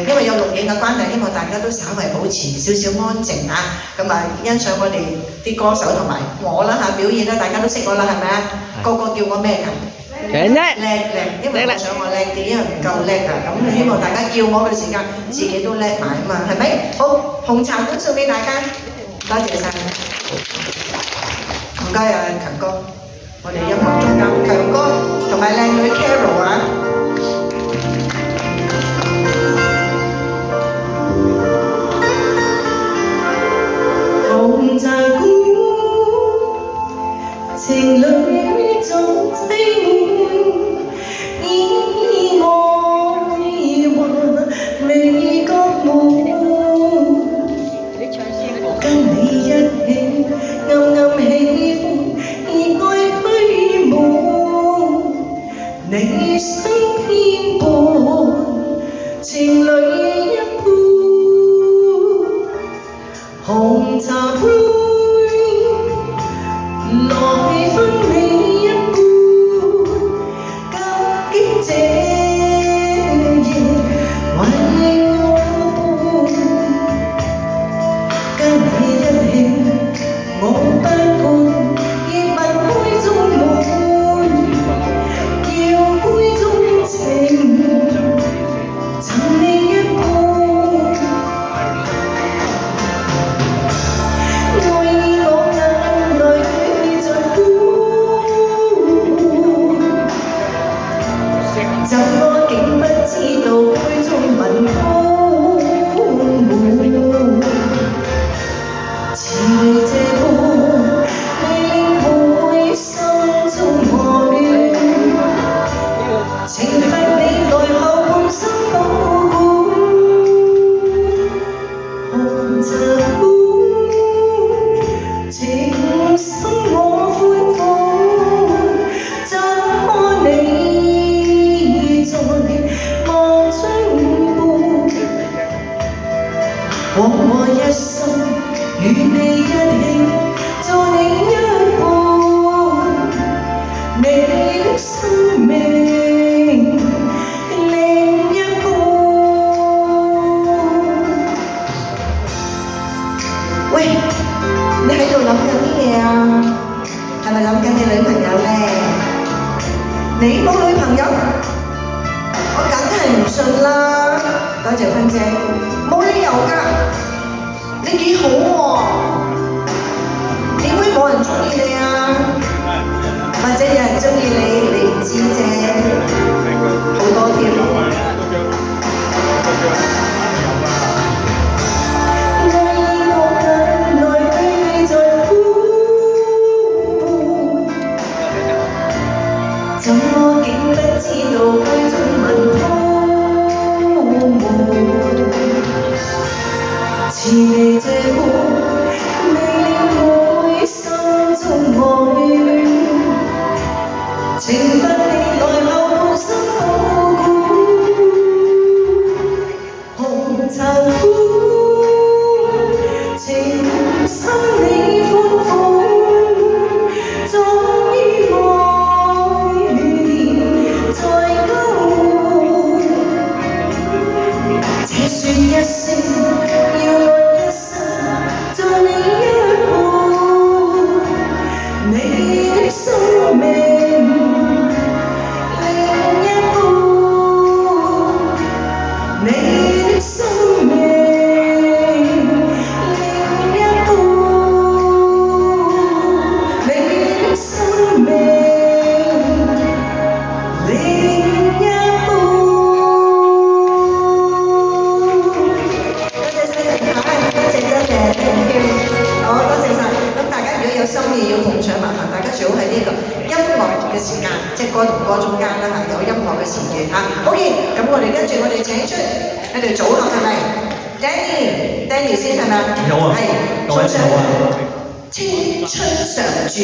因為有錄影嘅關係，希望大家都稍為保持少少安靜嚇，咁啊欣賞我哋啲歌手同埋我啦嚇表演啦，大家都識我啦係咪啊？個個叫我咩㗎？叻，因為我想我叻啲，因為唔夠叻啊，咁希望大家叫我嘅時間自己都叻埋啊嘛，係咪？好，紅茶都送俾大家，多謝晒，唔該啊強哥，我哋音樂總監強哥同埋靚女 Carol 啊。紅茶館情侶總凄悶，意外話未覺悶，跟你一起暗暗喜歡，熱愛虛無，你想偏頗，情侶一般，紅茶杯來分你一半，感激這夜為我伴，跟你一起我不管，亦問杯中滿，要杯中情贈你一半。怎麼竟不知道杯中文鋪滿？似你這般未令我心中愛戀，懲罰你來後半生無管。紅茶杯情深我寬闊，怎麼你？枉我一生與你一起做你一半，你的生命另一半。喂，你喺度諗緊乜嘢啊？係咪諗緊你女朋友咧？你冇女朋友？我梗係唔信啦！多謝芬姐，冇理由㗎，你幾好喎，點會冇人中意你啊？或者有人中意你，你唔知啫，好多添。怎麼竟不知道杯中文鋪滿？似你這般未令我心中愛戀，懲罰你來後半生無管。紅茶杯情深你寬闊，終於說一聲，要我一生做你一半，你的生命另一半，你的生命另一半，你的生命另一半。有心意要奉上，麻煩大家最好喺呢個音樂嘅時間，即係歌同歌中間啦嚇，有音樂嘅時段嚇。好嘅，咁我哋跟住我哋請出你哋組合係咪 ？Danny 先係咪？有啊，係送上青春常駐。